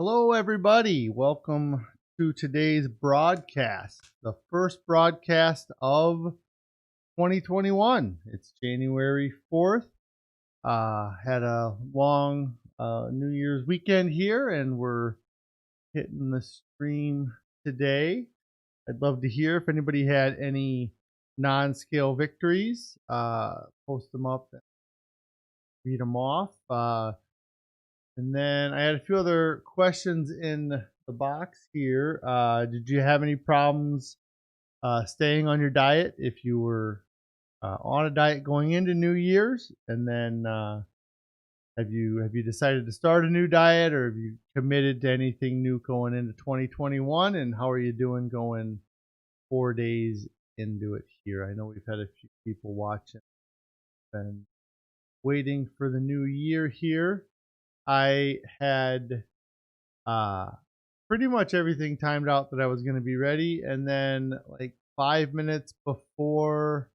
Hello, everybody. Welcome to today's broadcast, the first broadcast of 2021. It's January 4th. Had a long New Year's weekend here, and we're hitting the stream today. I'd love to hear if anybody had any non-scale victories. Post them up, read them off. And then I had a few other questions in the box here. Did you have any problems staying on your diet if you were on a diet going into New Year's? And then have you decided to start a new diet, or have you committed to anything new going into 2021? And how are you doing going 4 days into it here? I know we've had a few people watching and waiting for the new year here. I had uh, pretty much everything timed out that I was going to be ready. And then, like 5 minutes before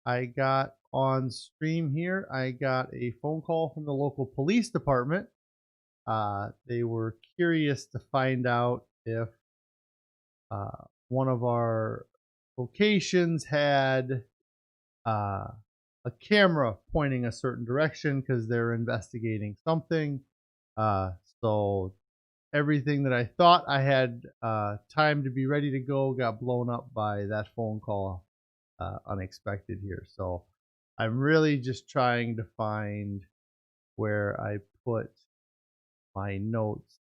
I got on stream here, I got a phone call from the local police department. They were curious to find out if one of our locations had a camera pointing a certain direction because they're investigating something. So everything that I thought I had time to be ready to go got blown up by that phone call, unexpected here. So I'm really just trying to find where I put my notes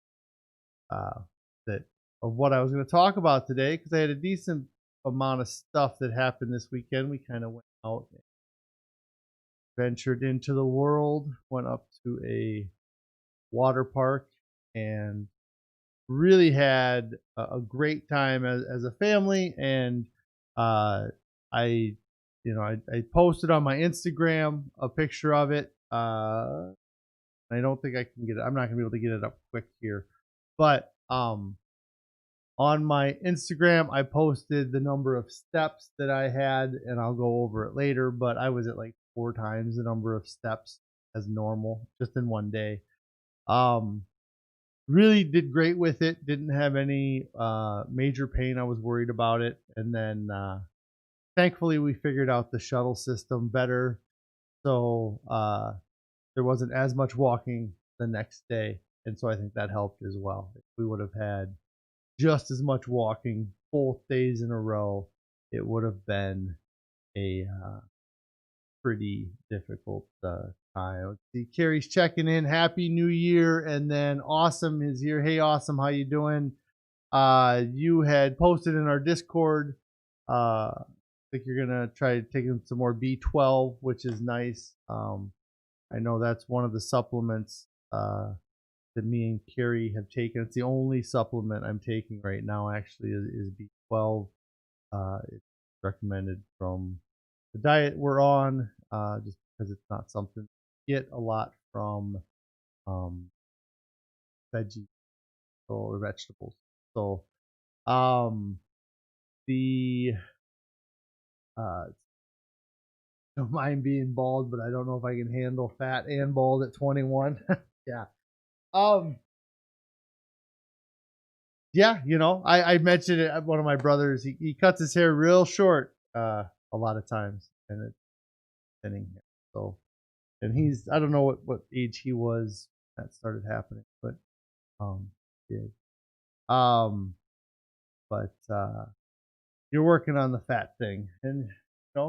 that of what I was going to talk about today, because I had a decent amount of stuff that happened this weekend. We kind of went out and ventured into the world, went up to a water park, and really had a great time as a family. And I I posted on my Instagram a picture of it. I don't think I can get it. I'm not gonna be able to get it up quick here, but on my Instagram I posted the number of steps that I had, and I'll go over it later, but I was at like 4 times the number of steps as normal just in one day. um Really did great with it. Didn't have any major pain. I was worried about it. And then thankfully we figured out the shuttle system better. So there wasn't as much walking the next day. And so I think that helped as well. If we would have had just as much walking both days in a row, it would have been a pretty difficult time. Let's see, Carrie's checking in. Happy New Year. And then Awesome is here. Hey, Awesome, how you doing? You had posted in our Discord. I think you're gonna try taking some more B12, which is nice. I know that's one of the supplements that me and Carrie have taken. It's the only supplement I'm taking right now. Actually, is B12. It's recommended from the diet we're on, just because it's not something you get a lot from um, veggies or vegetables. So um, the don't mind being bald, but I don't know if I can handle fat and bald at 21. Yeah. Um. Yeah. I mentioned it. One of my brothers, he cuts his hair real short a lot of times, and it's thinning hair. So, and I don't know what age he was that started happening, but yeah. Um, but you're working on the fat thing, and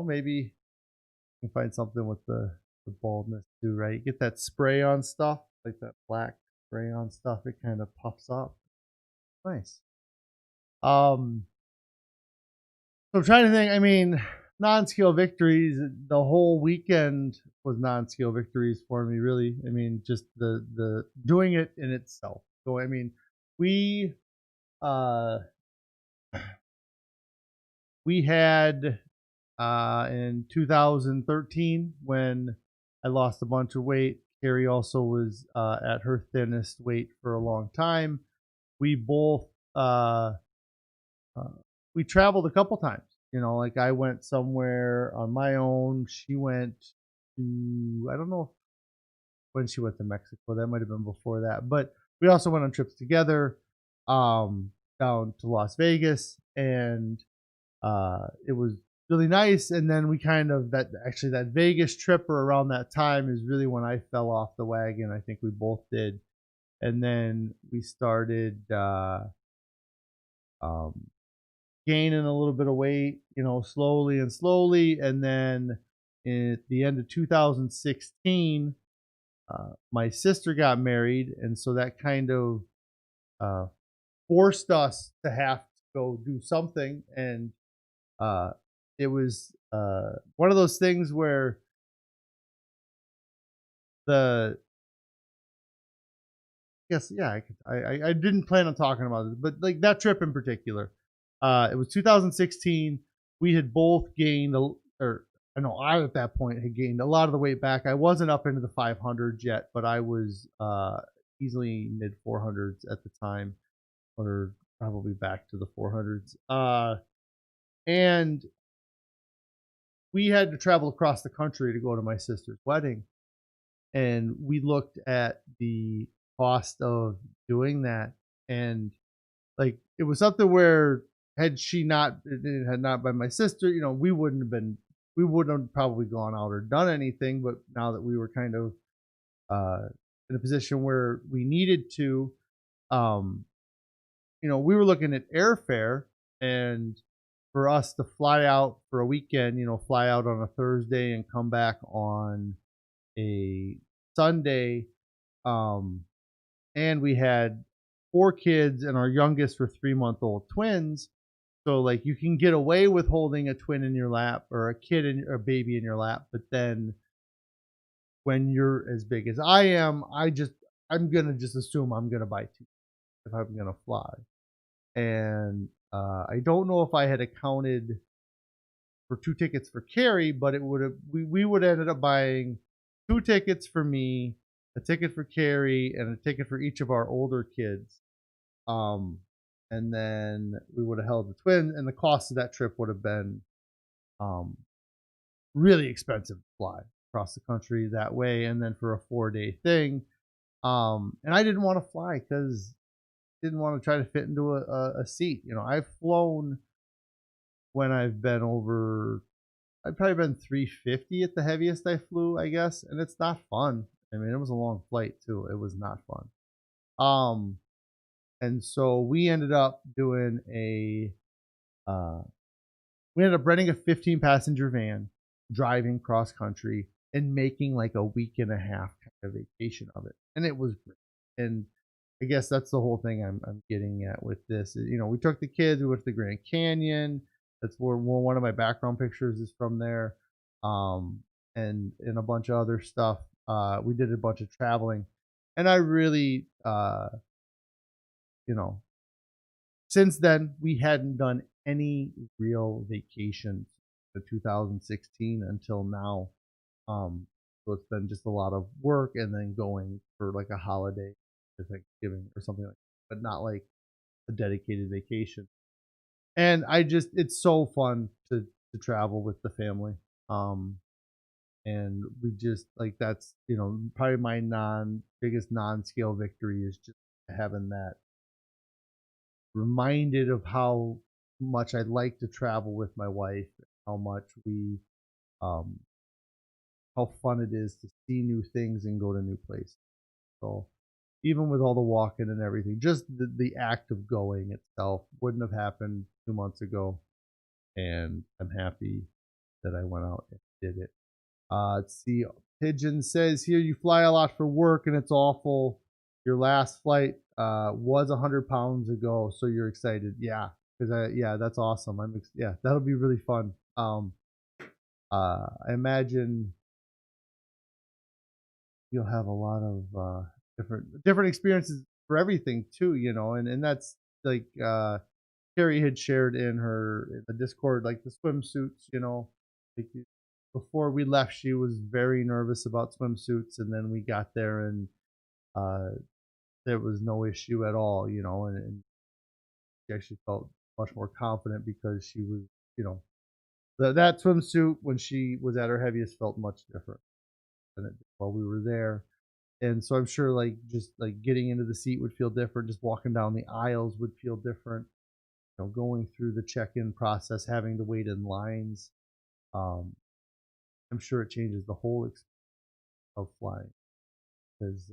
maybe you can find something with the baldness too, right? You get that spray on stuff, like that black spray on stuff, it kind of puffs up. Nice. Um, so I'm trying to think. I mean, non-scale victories. The whole weekend was non-scale victories for me. Really, I mean, just the doing it in itself. So I mean, we uh we had in 2013 when I lost a bunch of weight. Carrie also was at her thinnest weight for a long time. We both uh, we traveled a couple times. Like I went somewhere on my own. She went to, I don't know when she went to Mexico. That might have been before that, but we also went on trips together, down to Las Vegas, and it was really nice. And then we kind of that Vegas trip or around that time is really when I fell off the wagon. I think we both did, and then we started um, gaining a little bit of weight, slowly and slowly. And then at the end of 2016, my sister got married, and so that kind of uh, forced us to have to go do something. And uh, it was one of those things where the I guess yeah, I didn't plan on talking about it, but like that trip in particular, it was 2016. We had both gained, or I know I at that point had gained a lot of the weight back. I wasn't up into the 500s yet, but I was easily mid 400s at the time, or probably back to the 400s. And we had to travel across the country to go to my sister's wedding, and we looked at the cost of doing that. And like it was something where had she not it had not been my sister, we wouldn't have probably gone out or done anything. But now that we were kind of uh in a position where we needed to, um we were looking at airfare. And for us to fly out for a weekend, fly out on a Thursday and come back on a Sunday. um and we had 4 kids, and our youngest were 3-month-old twins. So like you can get away with holding a twin in your lap, or or a baby in your lap, but then when you're as big as I am, I'm gonna just assume I'm gonna buy two if I'm gonna fly. And I don't know if I had accounted for 2 tickets for Carrie, but it would have we would have ended up buying 2 tickets for me, a ticket for Carrie, and a ticket for each of our older kids. Um, and then we would have held the twins, and the cost of that trip would have been um, really expensive to fly across the country that way, and then for a 4-day thing. And I didn't want to fly because didn't want to try to fit into a seat. I've flown when I've been over. I've probably been 350 at the heaviest I flew, I guess, and it's not fun. I mean, it was a long flight too. It was not fun. Um, and so uh, we ended up renting a 15 passenger van, driving cross country, and making like a week and a half kind of vacation of it. And it was great. And I guess that's the whole thing I'm getting at with this. We took the kids, we went to the Grand Canyon. That's where one of my background pictures is from there. Um, and a bunch of other stuff. We did a bunch of traveling. And I really, you know, since then, we hadn't done any real vacations in 2016 until now. So it's been just a lot of work and then going for like a holiday or Thanksgiving or something like that, but not like a dedicated vacation. And it's so fun to travel with the family. Um, and we just like that's probably my non biggest non scale victory is just having that reminded of how much I'd like to travel with my wife, how much um, how fun it is to see new things and go to new places. So even with all the walking and everything, just the act of going itself wouldn't have happened 2 months ago. And I'm happy that I went out and did it. Let's see. Pigeon says here you fly a lot for work and it's awful. Your last flight was 100 pounds ago, so you're excited. Yeah, that's awesome. Yeah, that'll be really fun. I imagine you'll have a lot of different experiences for everything too. And that's like Carrie had shared in the Discord, like the swimsuits. Like before we left, she was very nervous about swimsuits, and then we got there and uh, there was no issue at all. And she actually felt much more confident because she was, you know, that swimsuit when she was at her heaviest felt much different than it did while we were there. And so I'm sure like just like getting into the seat would feel different. Just walking down the aisles would feel different. You know, going through the check-in process, having to wait in lines. Um, I'm sure it changes the whole experience of flying because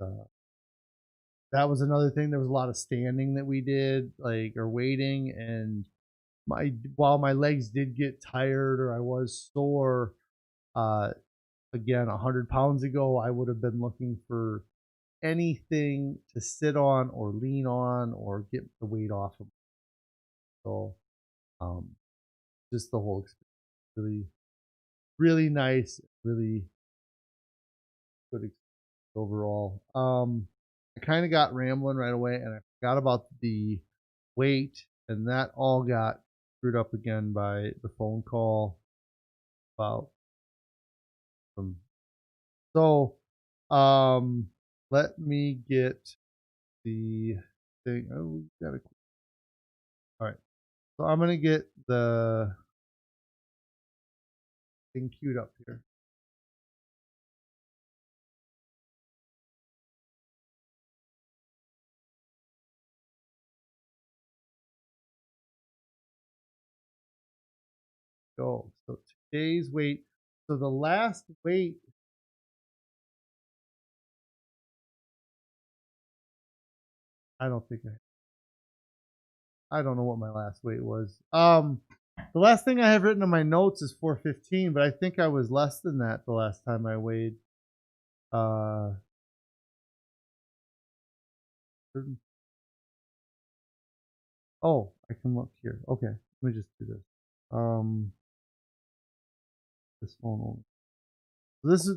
that was another thing. There was a lot of standing that we did, like or waiting, and my while my legs did get tired or I was sore, uh, again, 100 pounds ago, I would have been looking for anything to sit on or lean on or get the weight off of. So, um, just the whole experience, really, really nice, really good experience overall. I kind of got rambling right away, and I forgot about the weight, and that all got screwed up again by the phone call about from. So, um, let me get the thing. Oh, got it. All right. So I'm gonna get the thing queued up here. Go. So today's weight. So the last weight. I don't think I don't know what my last weight was. The last thing I have written in my notes is 415, but I think I was less than that the last time I weighed. Uh, oh, I can look here. Okay, let me just do this. This phone only. So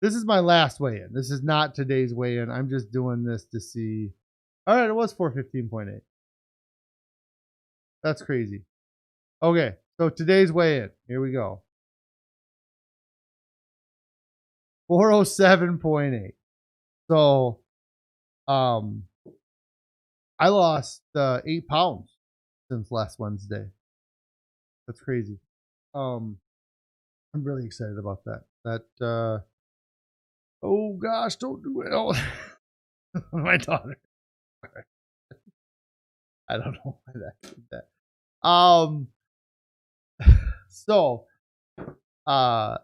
this is my last weigh-in. This is not today's weigh-in. I'm just doing this to see. All right, it was 415.8. That's crazy. Okay, so today's weigh-in. Here we go. 407.8. So, um, I lost 8 pounds since last Wednesday. That's crazy. Um, I'm really excited about that. Oh gosh, don't do it. Oh, my daughter. I don't know why that did that. So, uh,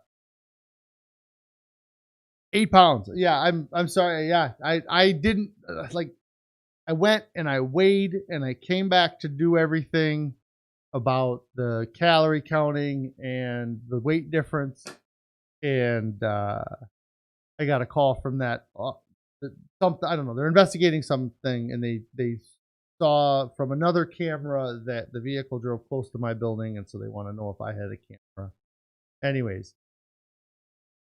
8 pounds. Yeah, I'm sorry. Yeah, I didn't like. I went and I weighed and I came back to do everything about the calorie counting and the weight difference, and I got a call from that something, I don't know. They're investigating something, and they saw from another camera that the vehicle drove close to my building, and so they want to know if I had a camera. Anyways,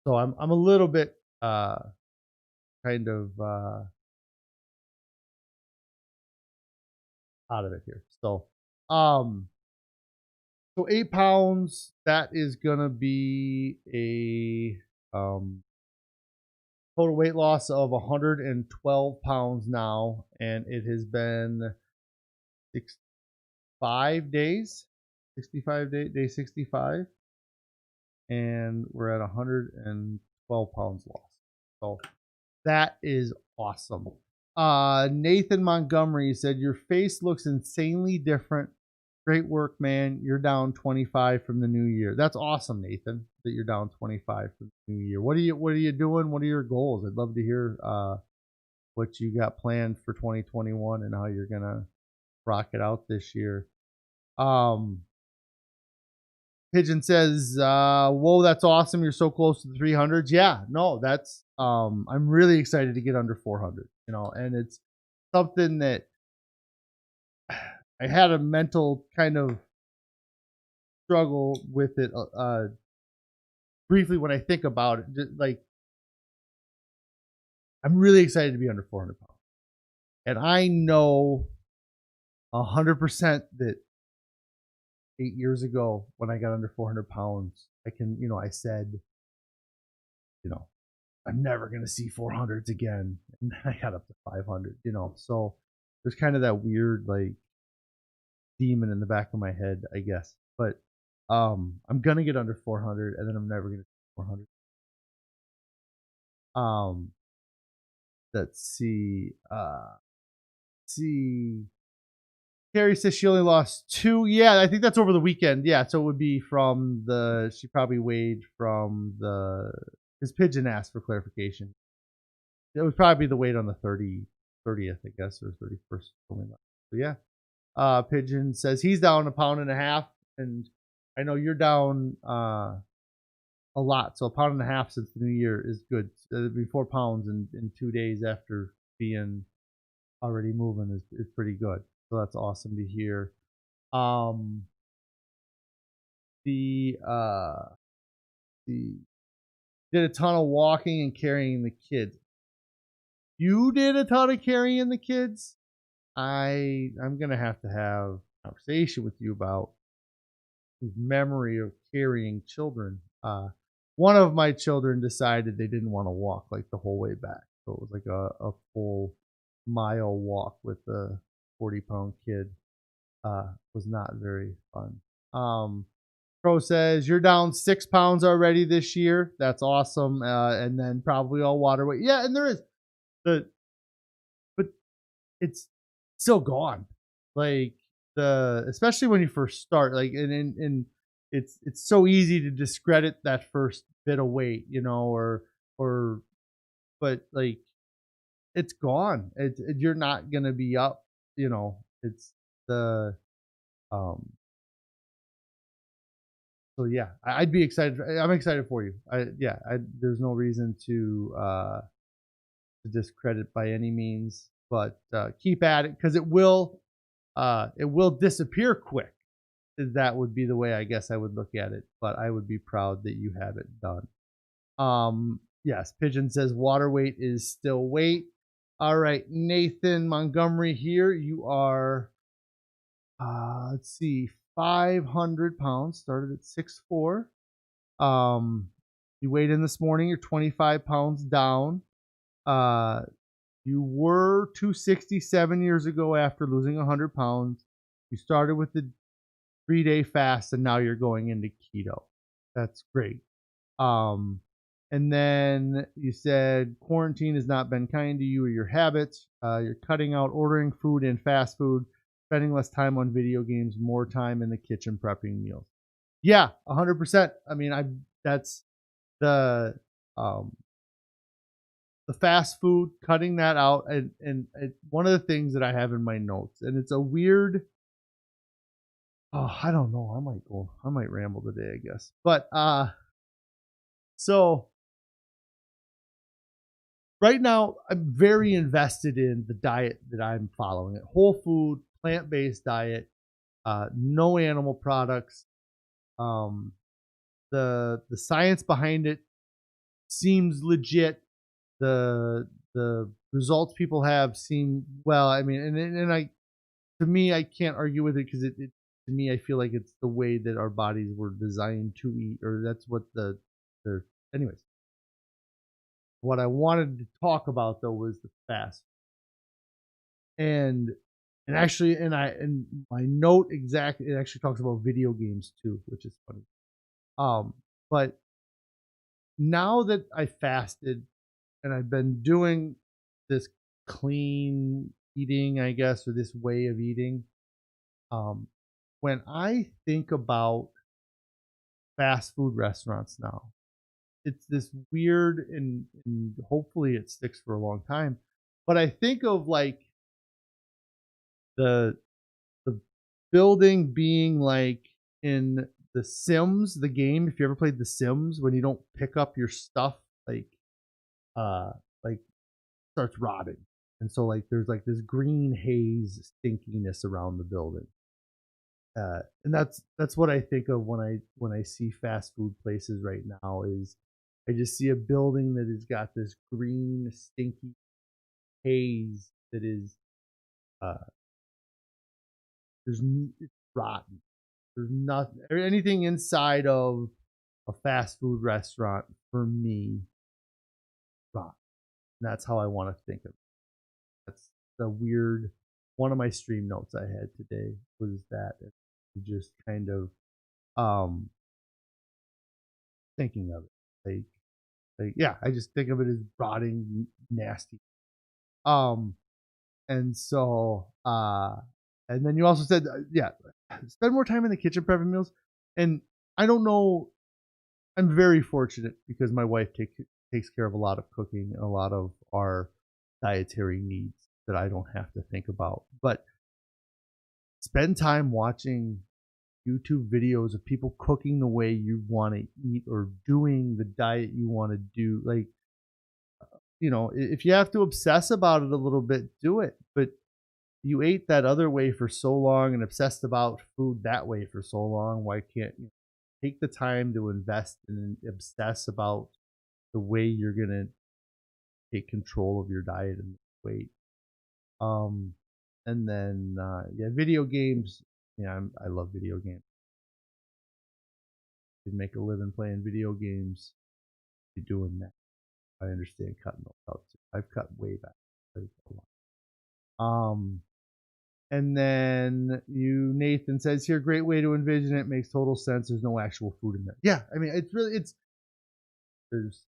so I'm a little bit kind of out of it here. Um so 8 pounds, that is gonna be a total weight loss of 112 pounds now, and it has been 5 days, 65 day 65, and we're at 112 pounds lost. So that is awesome. Nathan Montgomery said your face looks insanely different. Great work, man. You're down 25 from the new year. That's awesome, Nathan, that you're down 25 from the new year. What are you doing? What are your goals? I'd love to hear what you got planned for 2021 and how you're gonna rock it out this year. Um, Pigeon says, "Whoa, that's awesome! You're so close to the 300s." Yeah, no, that's I'm really excited to get under 400. You know, and it's something that I had a mental kind of struggle with it briefly when I think about it. Just like I'm really excited to be under 400 pounds, and I know 100% that 8 years ago when I got under 400 pounds, I said, you know, I'm never gonna see 400s again, and I got up to 500. So there's kind of that weird like demon in the back of my head, I guess. But I'm gonna get under 400, and then I'm never gonna see 400. let's see. See. Carrie says she only lost 2. Yeah, I think that's over the weekend. Yeah, so it would be from she probably weighed from his pigeon asked for clarification. It would probably be the weight on the 30th, I guess, or 31st. So yeah. Pigeon says he's down 1.5 pounds, and I know you're down a lot. So 1.5 pounds since the new year is good. It'd be 4 pounds in 2 days after being already moving is pretty good. So that's awesome to hear. The did a ton of walking and carrying the kids. You did a ton of carrying the kids. I'm gonna have to have a conversation with you about memory of carrying children. One of my children decided they didn't want to walk like the whole way back, so it was like a full mile walk with a 40-pound kid. Was not very fun. Pro says you're down 6 pounds already this year. That's awesome. And then probably all water weight. Yeah, and there is but it's still gone. Like especially when you first start, like and it's so easy to discredit that first bit of weight, or but like it's gone. You're not gonna be up, it's the um so yeah, I'd be excited. I'm excited for you. There's no reason to discredit by any means, but keep at it because it will disappear quick. That would be the way I guess I would look at it. But I would be proud that you have it done. Yes, Pigeon says water weight is still weight. All right, Nathan Montgomery here. You are let's see, 500 pounds, started at 6'4". You weighed in this morning, you're 25 pounds down. You were 267 years ago after losing 100 pounds. You started with the 3-day fast, and now you're going into keto. That's great. And then you said quarantine has not been kind to you or your habits. You're cutting out ordering food and fast food, spending less time on video games, more time in the kitchen prepping meals. Yeah, 100%. I mean, that's the fast food, cutting that out, and one of the things that I have in my notes, and it's a weird. Oh, I don't know. I might ramble today, I guess. But so right now I'm very invested in the diet that I'm following. Whole food, plant-based diet, no animal products. The science behind it seems legit. The results people have seem well. I mean, and to me, I can't argue with it because it to me, I feel like it's the way that our bodies were designed to eat, or that's what they're. Anyways, what I wanted to talk about though was the fast, and actually, and my note exactly, it actually talks about video games too, which is funny. But now that I fasted and I've been doing this clean eating, I guess, or this way of eating, when I think about fast food restaurants now, it's this weird, and hopefully it sticks for a long time. But I think of like the the building being like in The Sims, the game. If you ever played The Sims, when you don't pick up your stuff, like uh like starts rotting, and so like there's like this green haze stinkiness around the building. And that's what I think of when I see fast food places right now. Is I just see a building that has got this green stinky haze that is uh it's rotten. There's nothing or anything inside of a fast food restaurant for me rotten. And that's how I want to think of it. That's the weird one of my stream notes I had today was that just kind of um thinking of it. Like yeah, I just think of it as rotting, nasty. And so, and then you also said, yeah, spend more time in the kitchen prepping meals. And I don't know, I'm very fortunate because my wife takes care of a lot of cooking and a lot of our dietary needs that I don't have to think about. But spend time watching YouTube videos of people cooking the way you want to eat or doing the diet you want to do. Like, if you have to obsess about it a little bit, do it. But you ate that other way for so long and obsessed about food that way for so long. Why can't you take the time to invest and obsess about the way you're going to take control of your diet and weight? Um, and then, yeah, video games. Yeah, I love video games. You make a living playing video games. You're doing that. I understand cutting those out too. I've cut way back. Um, and then Nathan says here, great way to envision it. Makes total sense. There's no actual food in there. Yeah, I mean, there's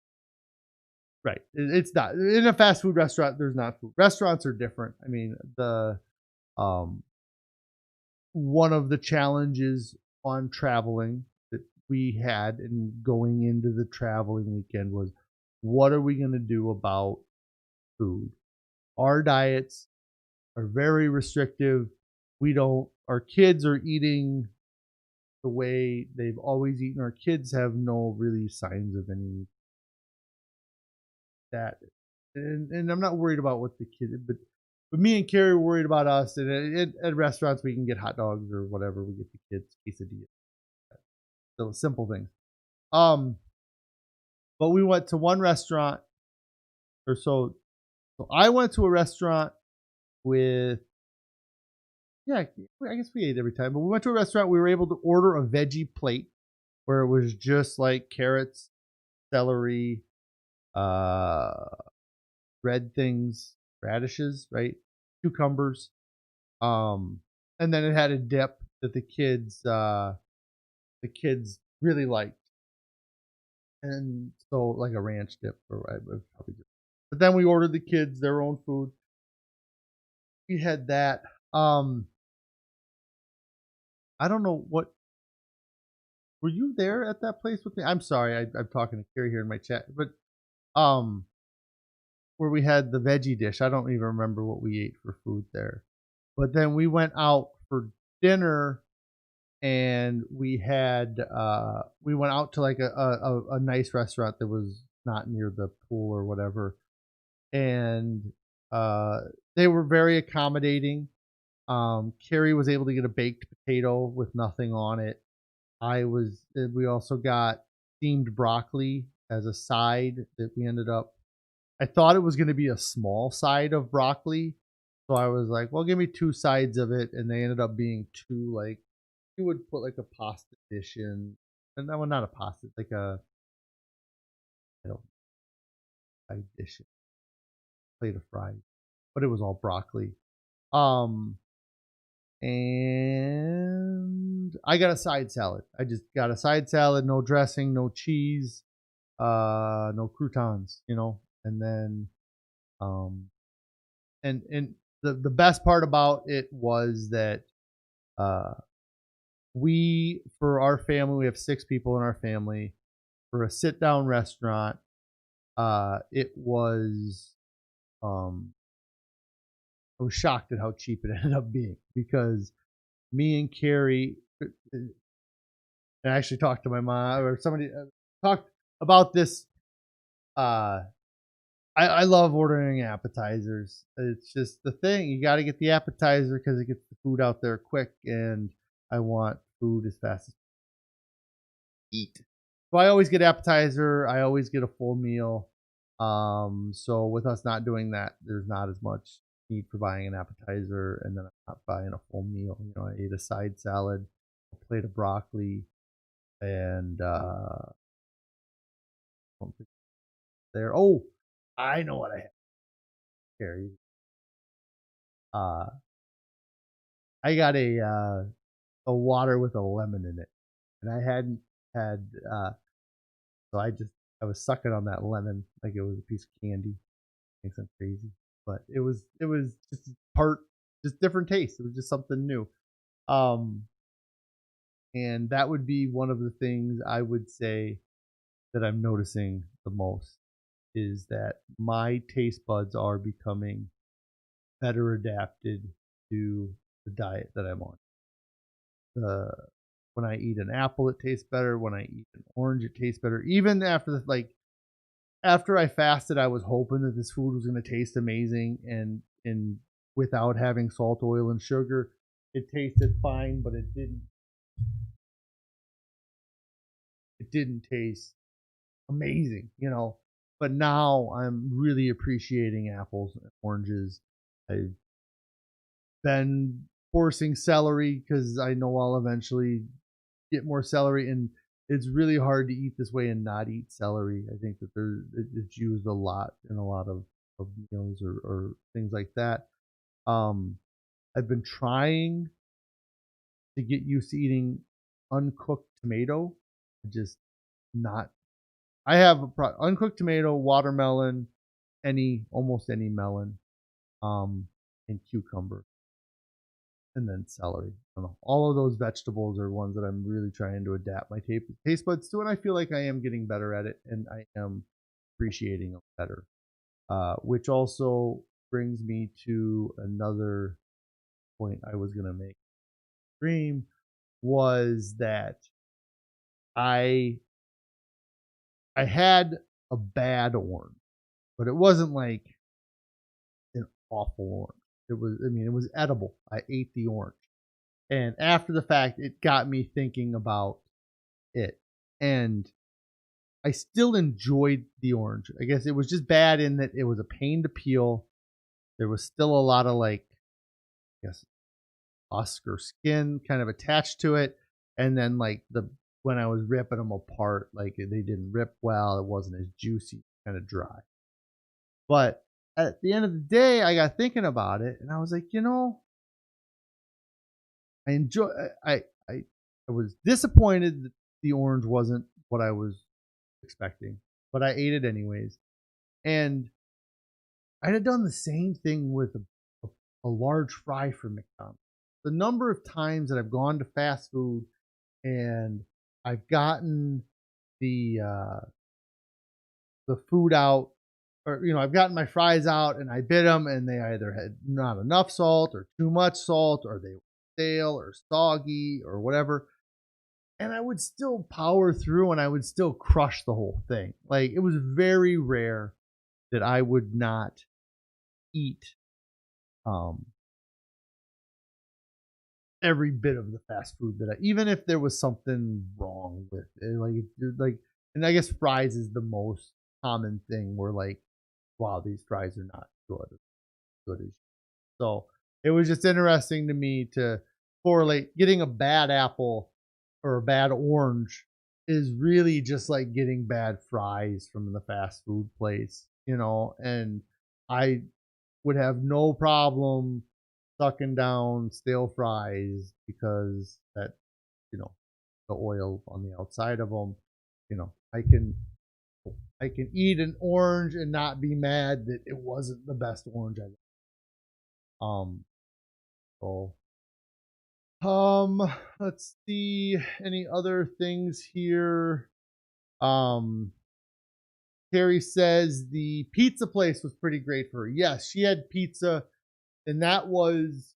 right. It's not in a fast food restaurant. There's not food. Restaurants are different. I mean, um, one of the challenges on traveling that we had and going into the traveling weekend was, what are we going to do about food? Our diets are very restrictive. Our kids are eating the way they've always eaten. Our kids have no really signs of any that. And I'm not worried about what the kid, but me and Carrie were worried about us. And at restaurants, we can get hot dogs or whatever. We get the kids quesadillas. So simple things. Um, but we went to one restaurant or so. So I went to a restaurant with, yeah, I guess we ate every time, but we went to a restaurant. We were able to order a veggie plate where it was just like carrots, celery, uh, red things, radishes, right? Cucumbers. Um, and then it had a dip that the kids really liked. And so like a ranch dip or I would probably just. But then we ordered the kids their own food. We had that. I don't know what were you there at that place with me? I'm sorry, I'm talking to Carrie here in my chat, but um, where we had the veggie dish. I don't even remember what we ate for food there. But then we went out for dinner and we went out to like a nice restaurant that was not near the pool or whatever. And uh they were very accommodating. Carrie was able to get a baked potato with nothing on it. We also got steamed broccoli as a side that we ended up. I thought it was going to be a small side of broccoli. So I was like, well, give me two sides of it. And they ended up being two, like, you would put like a pasta dish in. And that one, not a pasta, like I don't side dish, plate of fries. But it was all broccoli. Um, and I got a side salad. I just got a side salad, no dressing, no cheese, no croutons, and then um and the best part about it was that uh we for our family, we have 6 people in our family, for a sit down restaurant. It was um I was shocked at how cheap it ended up being because me and Carrie, I actually talked to my mom or somebody talked about this. uh I love ordering appetizers. It's just the thing. You got to get the appetizer because it gets the food out there quick, and I want food as fast as eat. So I always get appetizer. I always get a full meal. So with us not doing that, there's not as much need for buying an appetizer, and then I'm not buying a full meal. I ate a side salad, a plate of broccoli, and I don't think there. Oh, I know what I have. Here, uh, I got a water with a lemon in it, and I hadn't had. So I was sucking on that lemon like it was a piece of candy. Makes sense crazy. but it was just different taste. It was just something new. Um, and that would be one of the things I would say that I'm noticing the most is that my taste buds are becoming better adapted to the diet that I'm on. Uh, when I eat an apple, it tastes better. When I eat an orange, it tastes better. Even after I fasted, I was hoping that this food was going to taste amazing, and without having salt, oil, and sugar, it tasted fine, but it didn't taste amazing, you know. But now I'm really appreciating apples and oranges. I've been forcing celery because I know I'll eventually get more celery, and it's really hard to eat this way and not eat celery. I think that it's used a lot in a lot of meals or things like that. Um, I've been trying to get used to eating uncooked tomato. Just not. I have uncooked tomato, watermelon, almost any melon, and cucumber, and then celery. I don't know. All of those vegetables are ones that I'm really trying to adapt my taste buds to, and I feel like I am getting better at it, and I am appreciating them better. Which also brings me to another point I was gonna make. Dream was that I I had a bad orange, but it wasn't like an awful orange. It was edible. I ate the orange. And after the fact, it got me thinking about it. And I still enjoyed the orange. I guess it was just bad in that it was a pain to peel. There was still a lot of I guess, husk or skin kind of attached to it. And then when I was ripping them apart, like they didn't rip well. It wasn't as juicy, kind of dry. But at the end of the day, I got thinking about it, and I was like, I enjoy. I was disappointed that the orange wasn't what I was expecting, but I ate it anyways. And I had done the same thing with a large fry from McDonald's. The number of times that I've gone to fast food and I've gotten the uh, the food out, or I've gotten my fries out and I bit them, and they either had not enough salt or too much salt, or they were stale or soggy or whatever. And I would still power through and I would still crush the whole thing. Like, it was very rare that I would not eat um every bit of the fast food that even if there was something wrong with it, and I guess fries is the most common thing where, like, wow, these fries are not good as. So it was just interesting to me to correlate getting a bad apple or a bad orange is really just like getting bad fries from the fast food place. And I would have no problem sucking down stale fries because you know, the oil on the outside of them, you know, I can eat an orange and not be mad that it wasn't the best orange um so Um, let's see any other things here. Um, Carrie says the pizza place was pretty great for her. Yes, she had pizza, and that was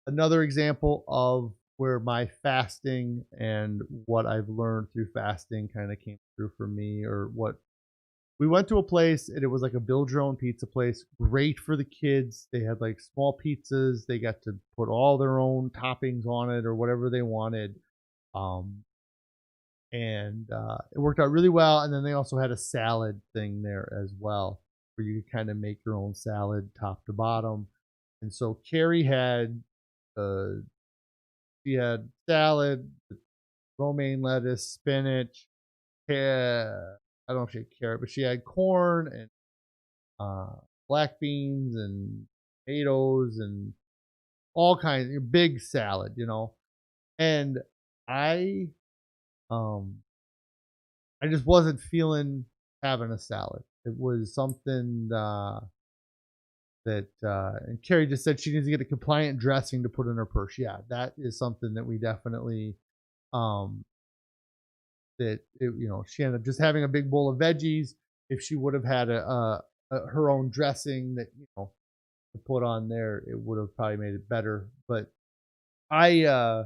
another example of where my fasting and what I've learned through fasting kind of came through for me, or what we went to a place, and it was like a build your own pizza place. Great for the kids. They had like small pizzas. They got to put all their own toppings on it or whatever they wanted. Um, and it worked out really well. And then they also had a salad thing there as well, where you could kind of make your own salad top to bottom. And so Carrie had uh, she had salad, romaine lettuce, spinach. I don't know if she had carrot, but she had corn and uh, black beans and potatoes and all kinds of big salad. And I um I just wasn't feeling having a salad. It was something that and Carrie just said she needs to get a compliant dressing to put in her purse. Yeah, that is something that we definitely um she ended up just having a big bowl of veggies. If she would have had her own dressing that to put on there, it would have probably made it better. But I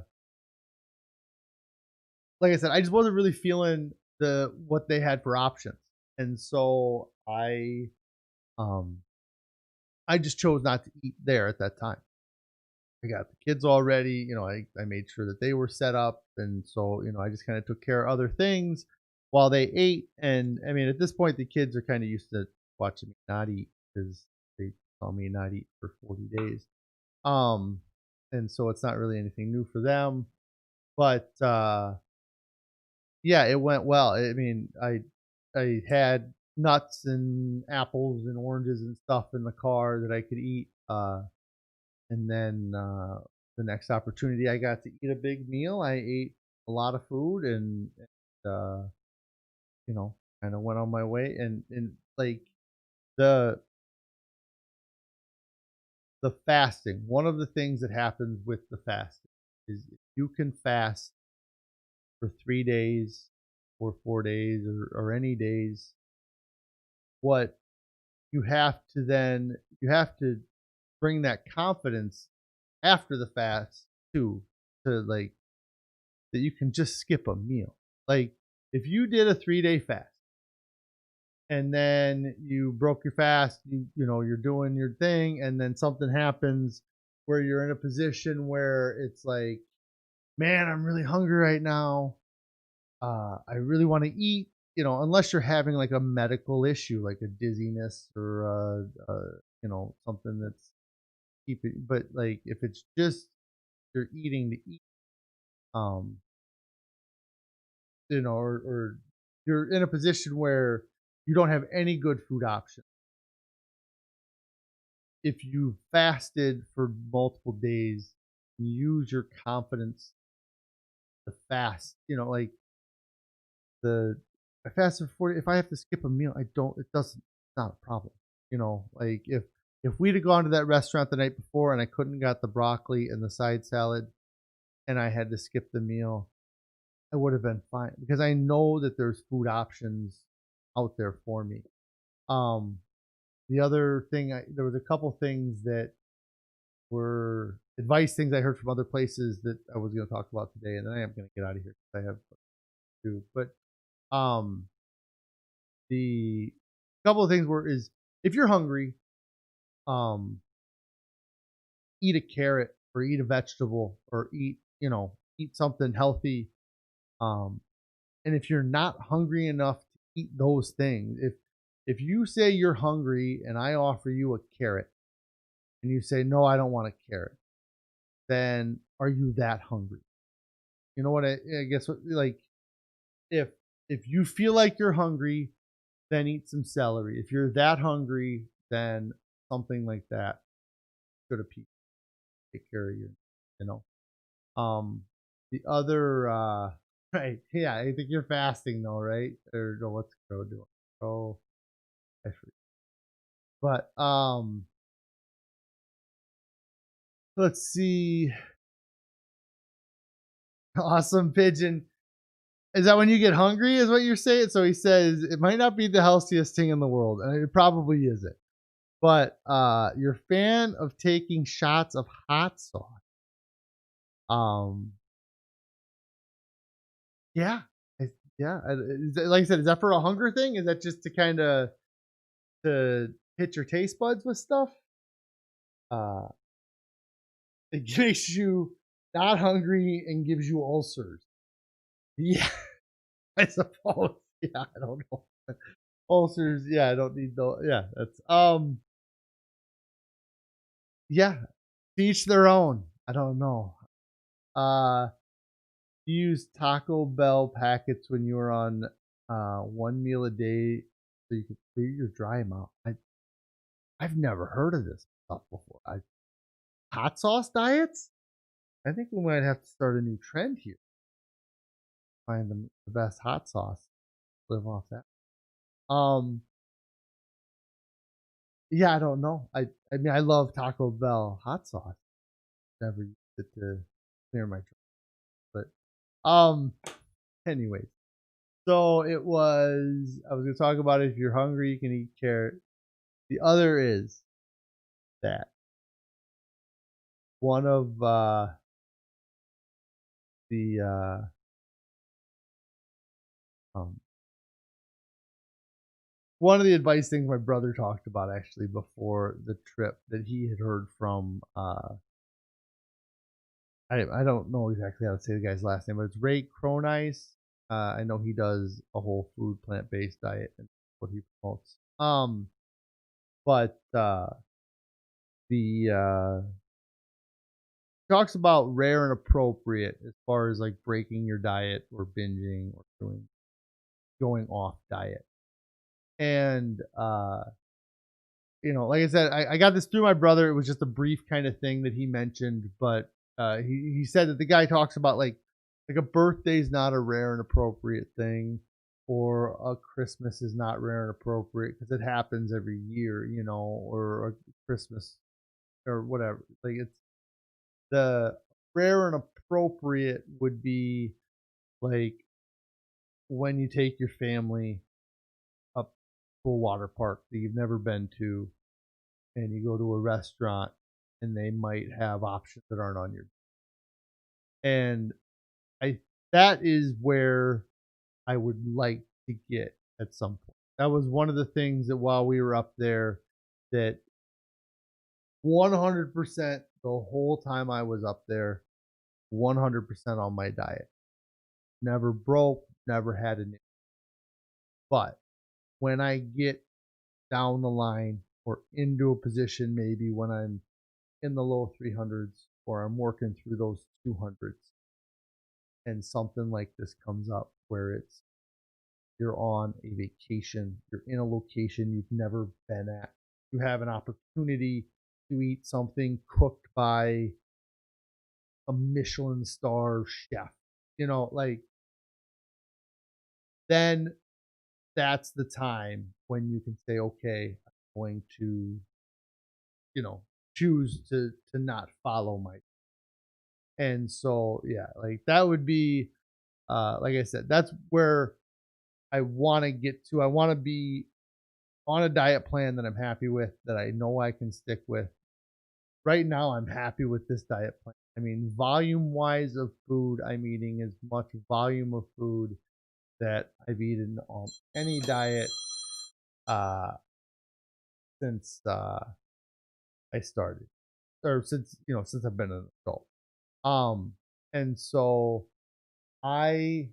like I said, I just wasn't really feeling the what they had for options, and so um I just chose not to eat there at that time. I got the kids all ready. I made sure that they were set up. And so, I just kind of took care of other things while they ate. And I mean, at this point, the kids are kind of used to watching me not eat because they saw me not eat for 40 days. Um, and so it's not really anything new for them. But yeah, it went well. I mean, I had nuts and apples and oranges and stuff in the car that I could eat. And then the next opportunity I got to eat a big meal, I ate a lot of food and kind of went on my way. And like the the fasting, one of the things that happens with the fasting is if you can fast for 3 days or 4 days or any days, what you have to bring that confidence after the fast too, to like that you can just skip a meal. Like if you did a 3-day fast and then you broke your fast, you're doing your thing, and then something happens where you're in a position where it's like, man, I'm really hungry right now. I really want to eat. Unless you're having like a medical issue, like a dizziness or something that's keeping. But like if it's just you're eating to eat, um, or you're in a position where you don't have any good food options. If you fasted for multiple days, use your confidence to fast. Like the I fasted for 40. If I have to skip a meal, I don't. It doesn't. It's not a problem. Like if we'd have gone to that restaurant the night before and I couldn't got the broccoli and the side salad, and I had to skip the meal, I would have been fine because I know that there's food options out there for me. Um, the other thing, there was a couple things that were advice things I heard from other places that I was going to talk about today, and then I am going to get out of here because I have to. But um, the couple of things were is if you're hungry, um, eat a carrot or eat a vegetable or eat something healthy. Um, and if you're not hungry enough to eat those things, if you say you're hungry and I offer you a carrot and you say no, I don't want a carrot, then are you that hungry? You know what I guess what like if if you feel like you're hungry, then eat some celery. If you're that hungry, then something like that should appease take care of you. You know. The other right, yeah, I think you're fasting though, right? Or no, what's Crow doing? Oh, I forget. But let's see. Awesome pigeon. Is that when you get hungry? Is what you're saying? So he says it might not be the healthiest thing in the world, and it probably isn't. But you're a fan of taking shots of hot sauce. Um, yeah, yeah. Like I said, is that for a hunger thing? Is that just to kind of to hit your taste buds with stuff? Uh, it makes you not hungry and gives you ulcers. Yeah, I suppose. Yeah, I don't know. Ulcers. Yeah, I don't need the. Yeah, that's yeah, each their own. I don't know. Uh, you use Taco Bell packets when you were on one meal a day so you could clear your dry mouth. I've never heard of this stuff before. Hot sauce diets? I think we might have to start a new trend here. Find the best hot sauce. Live off that. Um, Yeah, I don't know. I mean, I love Taco Bell hot sauce. Never used it to clear my throat. But anyways. So it was I was gonna talk about it. If you're hungry, you can eat carrot. The other is that one of the um one of the advice things my brother talked about actually before the trip that he had heard from I don't know exactly how to say the guy's last name, but it's Ray Cronice. I know he does a whole food plant based diet and what he promotes. But the talks about rare and appropriate as far as like breaking your diet or binging or doing going off diet. And like I said, I got this through my brother. It was just a brief kind of thing that he mentioned, but he said that the guy talks about like a birthday is not a rare and appropriate thing, or a Christmas is not rare and appropriate because it happens every year, or a Christmas or whatever. Like it's the rare and appropriate would be like when you take your family up to a water park that you've never been to and you go to a restaurant and they might have options that aren't on your and I that is where I would like to get at some point. That was one of the things that while we were up there that 100% the whole time I was up there, 100% on my diet. Never broke, never had an issue. But when I get down the line or into a position maybe when I'm in the low 300s or I'm working through those 200s and something like this comes up where it's you're on a vacation, you're in a location you've never been at, you have an opportunity to eat something cooked by a Michelin star chef, like then that's the time when you can say, okay, I'm going to, choose to not follow my. And so, yeah, like that would be, like I said, that's where I want to get to. I want to be on a diet plan that I'm happy with, that I know I can stick with. Right now, I'm happy with this diet plan. I mean, volume wise of food, I'm eating as much volume of food that I've eaten on any diet uh, since I started, or since I've been an adult. Um, and so I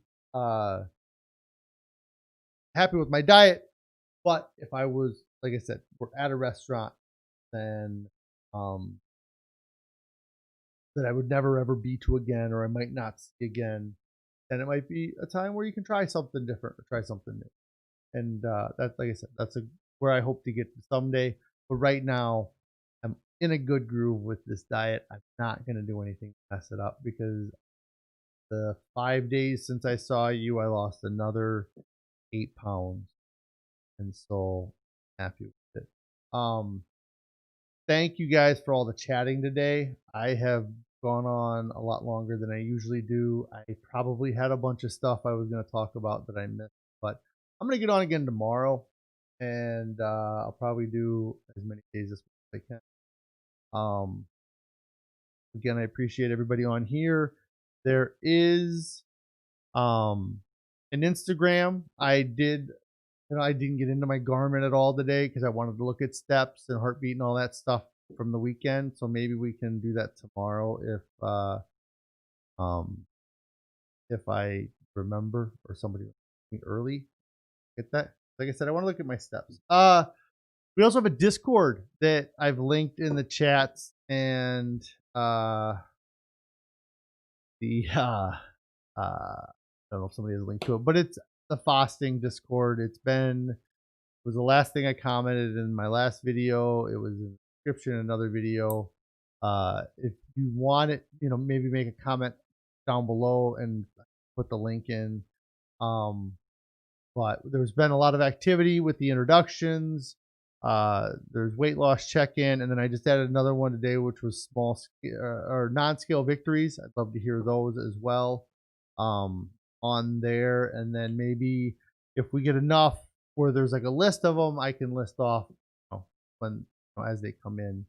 happy with my diet. But if I was, like I said, we're at a restaurant, then um, that I would never ever be to again, or I might not see again, then it might be a time where you can try something different or try something new. And that's like I said, that's where I hope to get to someday. But right now, I'm in a good groove with this diet. I'm not gonna do anything to mess it up because the 5 days since I saw you, I lost another 8 pounds, and so happy with it. Thank you guys for all the chatting today. I have gone on a lot longer than I usually do. I probably had a bunch of stuff I was going to talk about that I missed, but I'm going to get on again tomorrow, and I'll probably do as many days as I can. Again, I appreciate everybody on here. There is an Instagram. I didn't get into my Garmin at all today because I wanted to look at steps and heartbeat and all that stuff from the weekend. So maybe we can do that tomorrow um if I remember or somebody me early. Get that. Like I said, I want to look at my steps. We also have a Discord that I've linked in the chats and the I don't know if somebody has a link to it, but it's the fasting Discord. Was the last thing I commented in my last video. It was in the description in another video. If you want it, maybe make a comment down below and put the link in. But there's been a lot of activity with the introductions. There's weight loss check-in, and then I just added another one today, which was small or non-scale victories. I'd love to hear those as well on there. And then maybe if we get enough where there's like a list of them, I can list off when as they come in.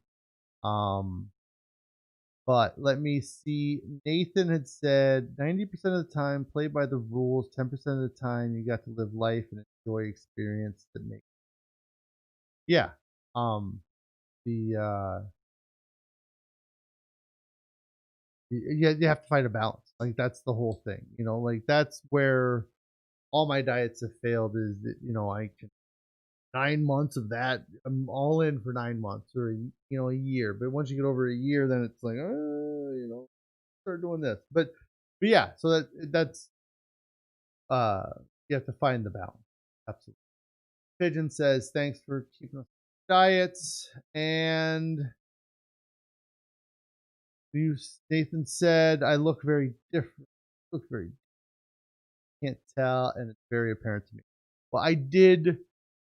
But let me see. Nathan had said 90% of the time play by the rules, 10% of the time you got to live life and enjoy experience that make. Yeah. Um the you have to find a balance. Like that's the whole thing. Like that's where all my diets have failed is that, I can 9 months of that. I'm all in for 9 months or a year. But once you get over a year, then it's like, start doing this. But yeah, so that's uh you have to find the balance. Absolutely. Pigeon says thanks for keeping us diets. And Nathan said I look very different. Look very can't tell, and it's very apparent to me. Well, I did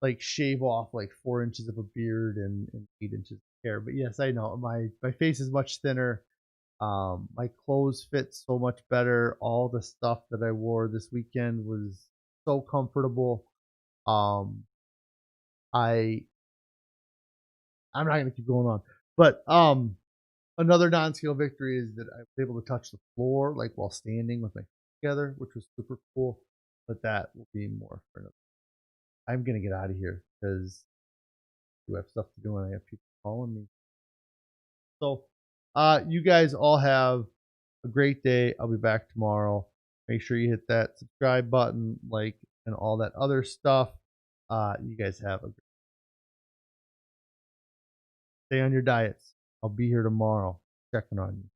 like shave off like 4 inches of a beard and 8 inches of hair, but yes, I know my face is much thinner. My clothes fit so much better. All the stuff that I wore this weekend was so comfortable. Um, I I'm not gonna keep going on, but another non-scale victory is that I was able to touch the floor like while standing with my feet together, which was super cool. But that will be more for another. I'm gonna get out of here because I have stuff to do and I have people calling me. So, you guys all have a great day. I'll be back tomorrow. Make sure you hit that subscribe button, like, and all that other stuff. You guys have a great stay on your diets. I'll be here tomorrow checking on you.